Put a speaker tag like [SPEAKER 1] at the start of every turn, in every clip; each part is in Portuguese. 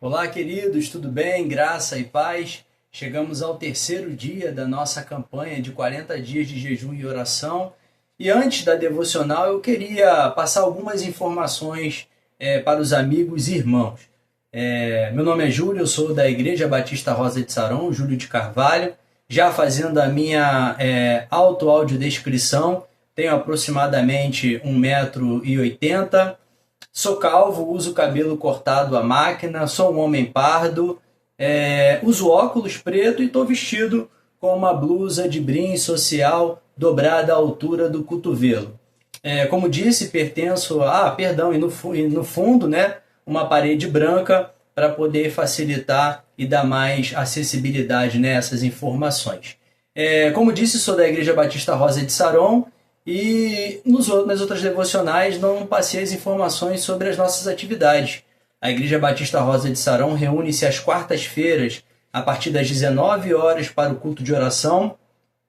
[SPEAKER 1] Olá, queridos, tudo bem? Graça e paz. Chegamos ao terceiro dia da nossa campanha de 40 dias de jejum e oração. E antes da devocional, eu queria passar algumas informações para os amigos e irmãos. Meu nome é Júlio, eu sou da Igreja Batista Rosa de Saron, Júlio de Carvalho. Já fazendo a minha audiodescrição, tenho aproximadamente 1,80 m. Sou calvo, uso cabelo cortado à máquina, sou um homem pardo, uso óculos preto e estou vestido com uma blusa de brim social dobrada à altura do cotovelo. Como disse, pertenço e no fundo, né, uma parede branca para poder facilitar e dar mais acessibilidade nessas informações. Como disse, sou da Igreja Batista Rosa de Saron. E nas outras devocionais não passei as informações sobre as nossas atividades. A Igreja Batista Rosa de Saron reúne-se às quartas-feiras, a partir das 19 horas, para o culto de oração.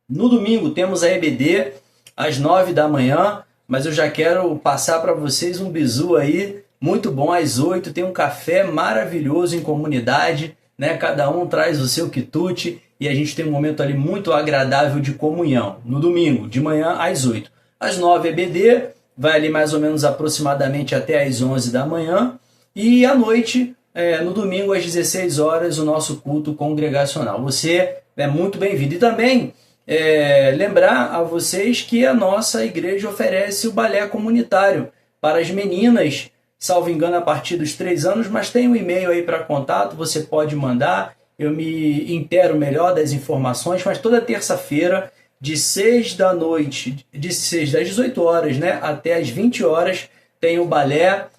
[SPEAKER 1] No domingo temos a EBD, às 9 da manhã, mas eu já quero passar para vocês um bizu aí, muito bom, às 8, tem um café maravilhoso em comunidade, né? Cada um traz o seu quitute, e a gente tem um momento ali muito agradável de comunhão. No domingo, de manhã às 8. Às 9 EBD, vai ali mais ou menos aproximadamente até às 11 da manhã. E à noite, no domingo às 16 horas, o nosso culto congregacional. Você é muito bem-vindo. E também lembrar a vocês que a nossa igreja oferece o balé comunitário para as meninas, salvo engano, a partir dos 3 anos, mas tem um e-mail aí para contato, você pode mandar. Eu me intero melhor das informações, mas toda terça-feira, das 18 horas, né, até as 20 horas, tem o balé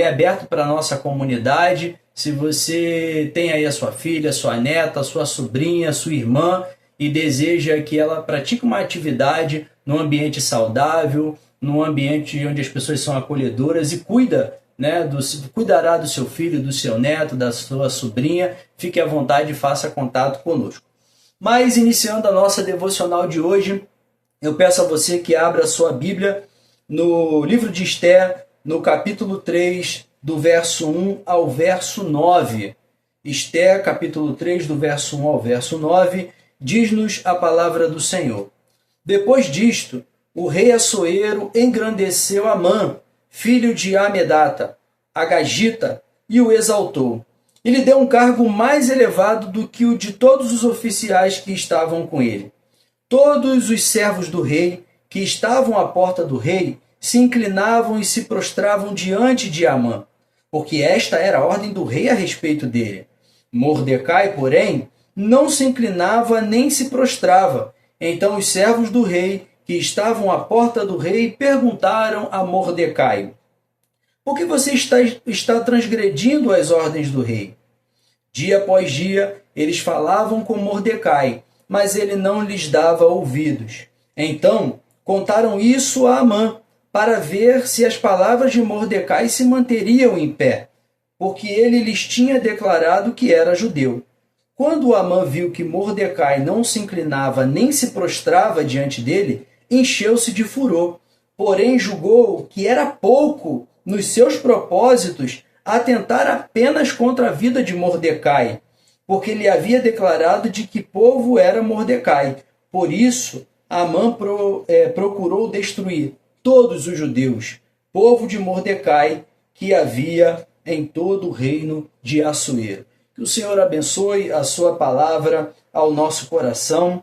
[SPEAKER 1] aberto para a nossa comunidade. Se você tem aí a sua filha, sua neta, sua sobrinha, sua irmã, e deseja que ela pratique uma atividade num ambiente saudável, num ambiente onde as pessoas são acolhedoras e cuidará do seu filho, do seu neto, da sua sobrinha, fique à vontade e faça contato conosco. Mas, iniciando a nossa devocional de hoje, eu peço a você que abra a sua Bíblia no livro de Esther, no capítulo 3, do verso 1 ao verso 9. Esther, capítulo 3, do verso 1 ao verso 9, diz-nos a palavra do Senhor. Depois disto, o rei Assuero engrandeceu Amã, filho de Amedata, Agagita, e o exaltou. E lhe deu um cargo mais elevado do que o de todos os oficiais que estavam com ele. Todos os servos do rei, que estavam à porta do rei, se inclinavam e se prostravam diante de Amã, porque esta era a ordem do rei a respeito dele. Mordecai, porém, não se inclinava nem se prostrava. Então os servos do rei, que estavam à porta do rei, perguntaram a Mordecai: por que você está transgredindo as ordens do rei? Dia após dia, eles falavam com Mordecai, mas ele não lhes dava ouvidos. Então, contaram isso a Amã, para ver se as palavras de Mordecai se manteriam em pé, porque ele lhes tinha declarado que era judeu. Quando Amã viu que Mordecai não se inclinava nem se prostrava diante dele, encheu-se de furor, porém julgou que era pouco nos seus propósitos atentar apenas contra a vida de Mordecai, porque ele havia declarado de que povo era Mordecai. Por isso, Amã procurou destruir todos os judeus, povo de Mordecai, que havia em todo o reino de Assuero. Que o Senhor abençoe a sua palavra ao nosso coração.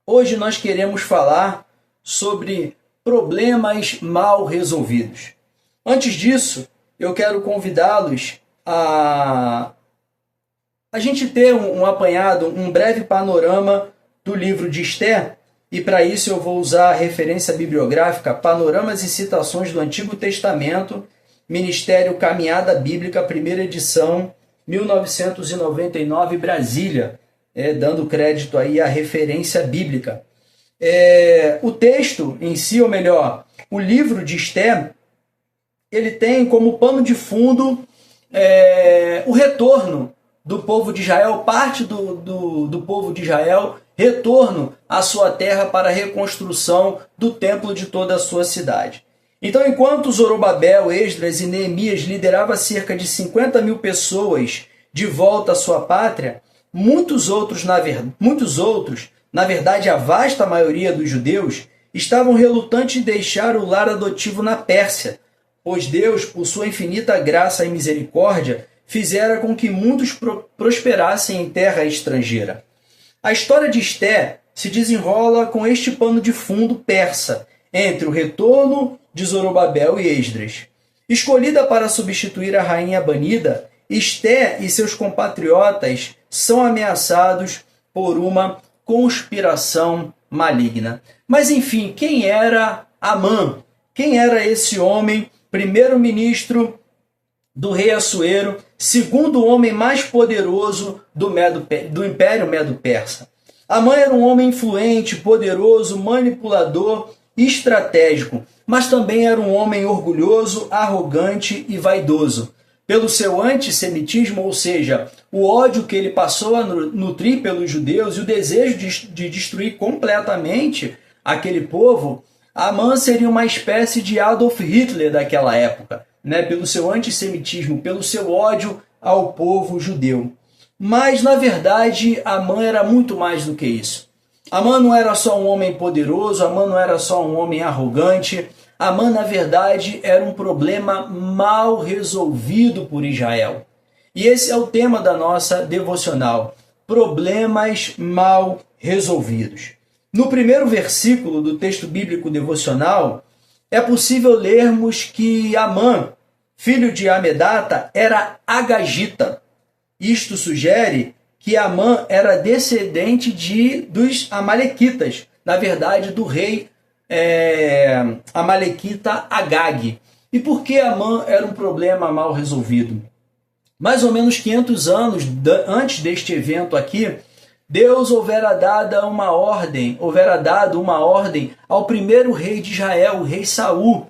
[SPEAKER 1] Hoje nós queremos falar sobre problemas mal resolvidos. Antes disso, eu quero convidá-los a gente ter um apanhado, um breve panorama do livro de Esther, e para isso eu vou usar a referência bibliográfica Panoramas e Citações do Antigo Testamento, Ministério Caminhada Bíblica, primeira edição, 1999, Brasília, dando crédito aí à referência bíblica. O texto em si, ou melhor, o livro de Esther, ele tem como pano de fundo o retorno do povo de Israel, parte do povo de Israel, retorno à sua terra para a reconstrução do templo de toda a sua cidade. Então, enquanto Zorobabel, Esdras e Neemias lideravam cerca de 50 mil pessoas de volta à sua pátria, muitos outros, na verdade a vasta maioria dos judeus, estavam relutantes de deixar o lar adotivo na Pérsia, pois Deus, por sua infinita graça e misericórdia, fizera com que muitos prosperassem em terra estrangeira. A história de Esté se desenrola com este pano de fundo persa, entre o retorno de Zorobabel e Esdras. Escolhida para substituir a rainha banida, Esté e seus compatriotas são ameaçados por uma conspiração maligna. Mas enfim, quem era Amã? Quem era esse homem, primeiro-ministro do rei Assuero, segundo homem mais poderoso do Império Medo-Persa? Amã era um homem influente, poderoso, manipulador e estratégico, mas também era um homem orgulhoso, arrogante e vaidoso. Pelo seu antissemitismo, ou seja, o ódio que ele passou a nutrir pelos judeus e o desejo de destruir completamente aquele povo, Amã seria uma espécie de Adolf Hitler daquela época, né? Pelo seu antissemitismo, pelo seu ódio ao povo judeu. Mas, na verdade, Amã era muito mais do que isso. Amã não era só um homem poderoso, Amã não era só um homem arrogante. Amã, na verdade, era um problema mal resolvido por Israel. E esse é o tema da nossa devocional: problemas mal resolvidos. No primeiro versículo do texto bíblico devocional, é possível lermos que Amã, filho de Amedata, era agagita. Isto sugere que Amã era descendente dos amalequitas, na verdade do rei amalequita Agag. E por que Amã era um problema mal resolvido? Mais ou menos 500 anos antes deste evento aqui, Deus houvera dado uma ordem ao primeiro rei de Israel, o rei Saul.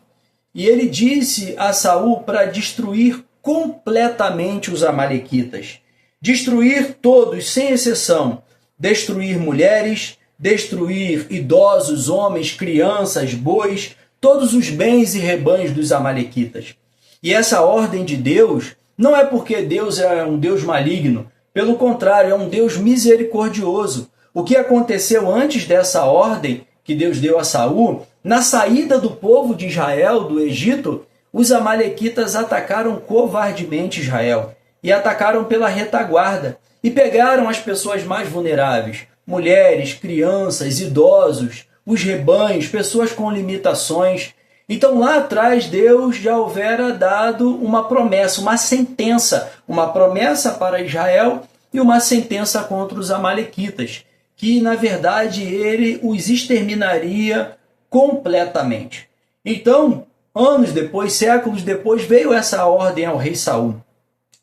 [SPEAKER 1] E ele disse a Saul para destruir completamente os amalequitas. Destruir todos, sem exceção. Destruir mulheres, destruir idosos, homens, crianças, bois, todos os bens e rebanhos dos amalequitas. E essa ordem de Deus não é porque Deus é um Deus maligno, pelo contrário, é um Deus misericordioso. O que aconteceu antes dessa ordem que Deus deu a Saul, na saída do povo de Israel do Egito, os amalequitas atacaram covardemente Israel e atacaram pela retaguarda e pegaram as pessoas mais vulneráveis, mulheres, crianças, idosos, os rebanhos, pessoas com limitações. Então lá atrás Deus já houvera dado uma promessa, uma promessa para Israel e uma sentença contra os amalequitas, que na verdade ele os exterminaria completamente. Então, anos depois, séculos depois, veio essa ordem ao rei Saul.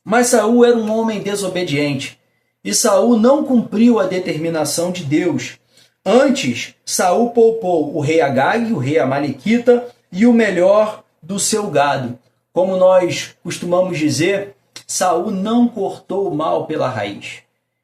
[SPEAKER 1] Mas Saul era um homem desobediente e Saul não cumpriu a determinação de Deus. Antes, Saul poupou o rei Agag, o rei amalequita, e o melhor do seu gado. Como nós costumamos dizer, Saul não cortou o mal pela raiz.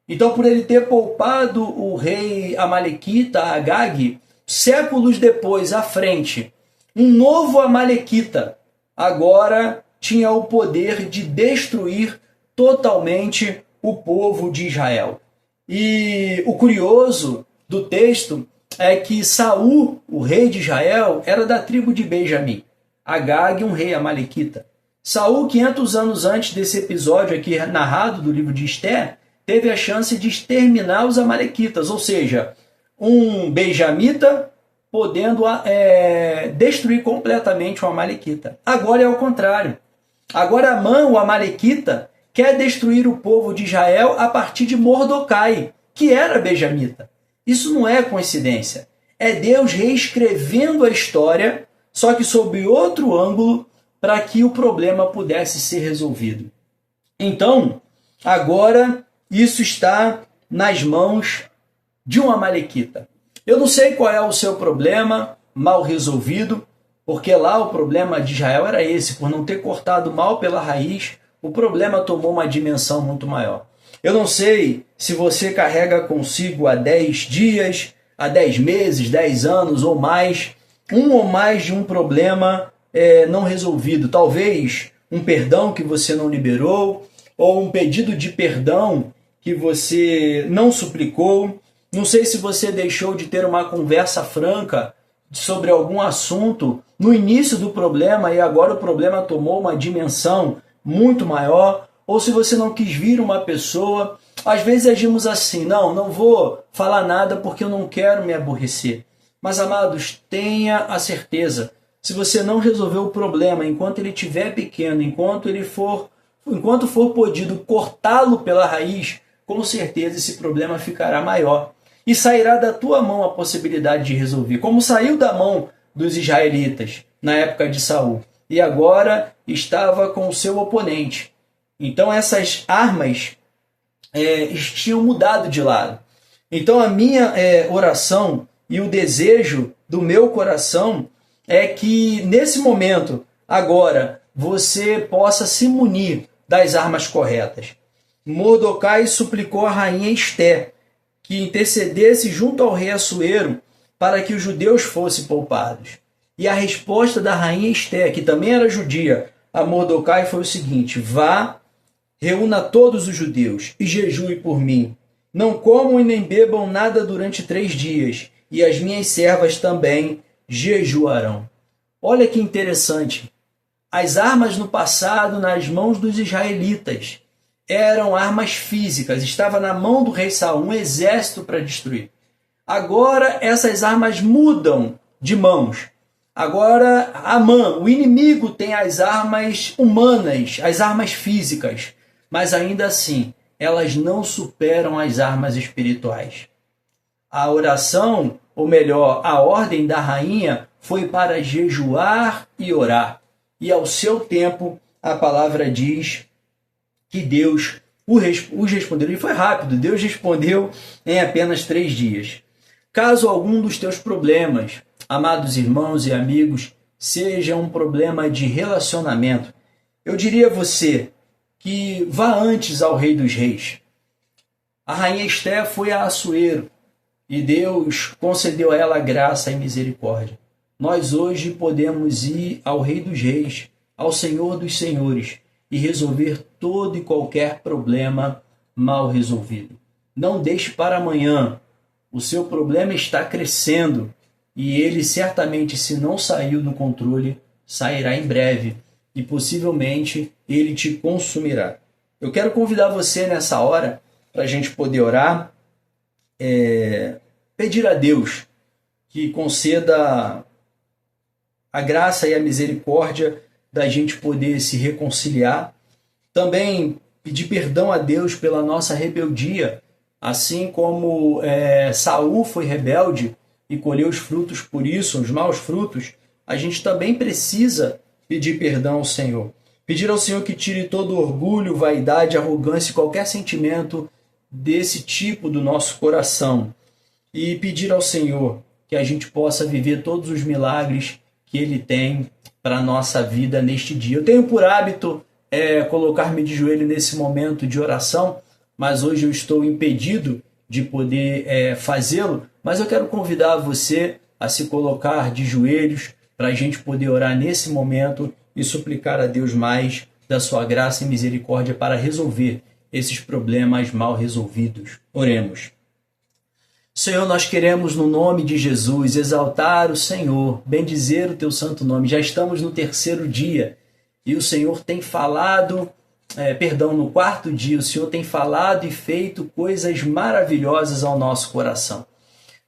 [SPEAKER 1] Então, por ele ter poupado o rei amalequita, Agag, séculos depois, à frente, um novo amalequita agora tinha o poder de destruir totalmente o povo de Israel. E o curioso do texto é que Saul, o rei de Israel, era da tribo de Benjamim. Agag, um rei amalequita. Saul, 500 anos antes desse episódio aqui narrado do livro de Esté, teve a chance de exterminar os amalequitas, ou seja, um benjamita podendo destruir completamente o amalequita. Agora é o contrário. Agora Amã, o amalequita, quer destruir o povo de Israel a partir de Mordecai, que era benjamita. Isso não é coincidência. É Deus reescrevendo a história, só que sob outro ângulo, para que o problema pudesse ser resolvido. Então, agora, isso está nas mãos de um amalequita. Eu não sei qual é o seu problema mal resolvido, porque lá o problema de Israel era esse, por não ter cortado mal pela raiz, o problema tomou uma dimensão muito maior. Eu não sei se você carrega consigo há 10 dias, há 10 meses, 10 anos ou mais, um ou mais de um problema não resolvido. Talvez um perdão que você não liberou, ou um pedido de perdão que você não suplicou. Não sei se você deixou de ter uma conversa franca sobre algum assunto no início do problema e agora o problema tomou uma dimensão muito maior, ou se você não quis vir uma pessoa. Às vezes agimos assim: não vou falar nada porque eu não quero me aborrecer. Mas, amados, tenha a certeza, se você não resolver o problema enquanto ele estiver pequeno, enquanto for podido cortá-lo pela raiz, com certeza esse problema ficará maior. E sairá da tua mão a possibilidade de resolver, como saiu da mão dos israelitas na época de Saul. E agora estava com o seu oponente. Então essas armas tinham mudado de lado. Então a minha oração e o desejo do meu coração é que nesse momento, agora, você possa se munir das armas corretas. Mordecai suplicou a rainha Esté que intercedesse junto ao rei Assuero para que os judeus fossem poupados. E a resposta da rainha Esté, que também era judia, a Mordecai foi o seguinte: vá, reúna todos os judeus e jejue por mim. Não comam e nem bebam nada durante 3 dias, e as minhas servas também jejuarão. Olha que interessante. As armas no passado nas mãos dos israelitas eram armas físicas, estava na mão do rei Saul um exército para destruir. Agora essas armas mudam de mãos. Agora Amã, o inimigo, tem as armas humanas, as armas físicas, mas ainda assim elas não superam as armas espirituais. A oração, ou melhor, a ordem da rainha foi para jejuar e orar. E ao seu tempo, a palavra diz que Deus os respondeu. E foi rápido, Deus respondeu em apenas 3 dias. Caso algum dos teus problemas, amados irmãos e amigos, seja um problema de relacionamento, eu diria a você que vá antes ao Rei dos Reis. A rainha Esté foi a Assuero e Deus concedeu a ela graça e misericórdia. Nós hoje podemos ir ao Rei dos Reis, ao Senhor dos Senhores, e resolver todo e qualquer problema mal resolvido. Não deixe para amanhã. O seu problema está crescendo e ele certamente, se não saiu do controle, sairá em breve e possivelmente ele te consumirá. Eu quero convidar você nessa hora para a gente poder orar, pedir a Deus que conceda a graça e a misericórdia da gente poder se reconciliar. Também pedir perdão a Deus pela nossa rebeldia, assim como Saul foi rebelde e colheu os frutos por isso, os maus frutos. A gente também precisa pedir perdão ao Senhor. Pedir ao Senhor que tire todo orgulho, vaidade, arrogância e qualquer sentimento desse tipo do nosso coração. E pedir ao Senhor que a gente possa viver todos os milagres que Ele tem para a nossa vida neste dia. Eu tenho por hábito colocar-me de joelho nesse momento de oração, mas hoje eu estou impedido de poder fazê-lo, mas eu quero convidar você a se colocar de joelhos para a gente poder orar nesse momento e suplicar a Deus mais da sua graça e misericórdia para resolver esses problemas mal resolvidos. Oremos. Senhor, nós queremos, no nome de Jesus, exaltar o Senhor, bendizer o teu santo nome. Já estamos no 3º dia e o Senhor tem falado, no 4º dia, o Senhor tem falado e feito coisas maravilhosas ao nosso coração.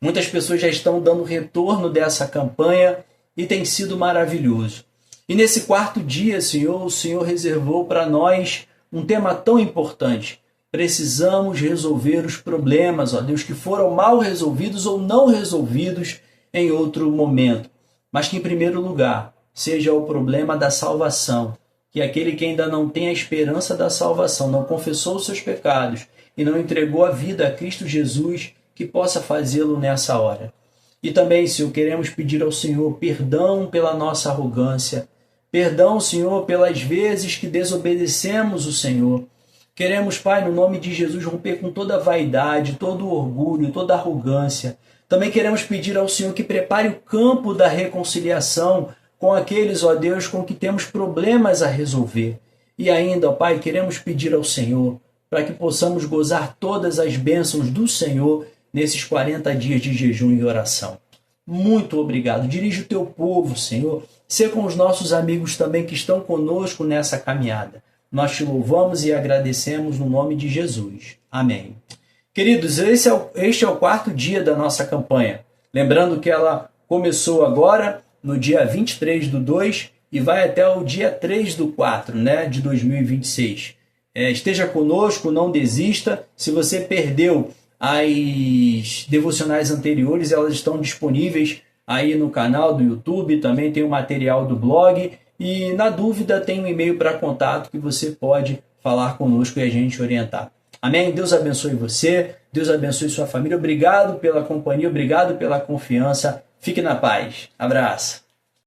[SPEAKER 1] Muitas pessoas já estão dando retorno dessa campanha e tem sido maravilhoso. E nesse 4º dia, Senhor, o Senhor reservou para nós um tema tão importante. Precisamos resolver os problemas, ó Deus, que foram mal resolvidos ou não resolvidos em outro momento. Mas que, em primeiro lugar, seja o problema da salvação. Que aquele que ainda não tem a esperança da salvação, não confessou os seus pecados e não entregou a vida a Cristo Jesus, que possa fazê-lo nessa hora. E também, Senhor, queremos pedir ao Senhor perdão pela nossa arrogância. Perdão, Senhor, pelas vezes que desobedecemos o Senhor. Queremos, Pai, no nome de Jesus, romper com toda a vaidade, todo o orgulho, toda a arrogância. Também queremos pedir ao Senhor que prepare o campo da reconciliação com aqueles, ó Deus, com que temos problemas a resolver. E ainda, ó Pai, queremos pedir ao Senhor para que possamos gozar todas as bênçãos do Senhor nesses 40 dias de jejum e oração. Muito obrigado. Dirige o teu povo, Senhor. Sê com os nossos amigos também que estão conosco nessa caminhada. Nós te louvamos e agradecemos no nome de Jesus. Amém. Queridos, este é o 4º dia da nossa campanha. Lembrando que ela começou agora, no dia 23/2, e vai até o dia 3/4, de 2026. Esteja conosco, não desista. Se você perdeu as devocionais anteriores, elas estão disponíveis aí no canal do YouTube, também tem o material do blog, e na dúvida tem um e-mail para contato que você pode falar conosco e a gente orientar. Amém? Deus abençoe você, Deus abençoe sua família. Obrigado pela companhia, obrigado pela confiança. Fique na paz. Abraço.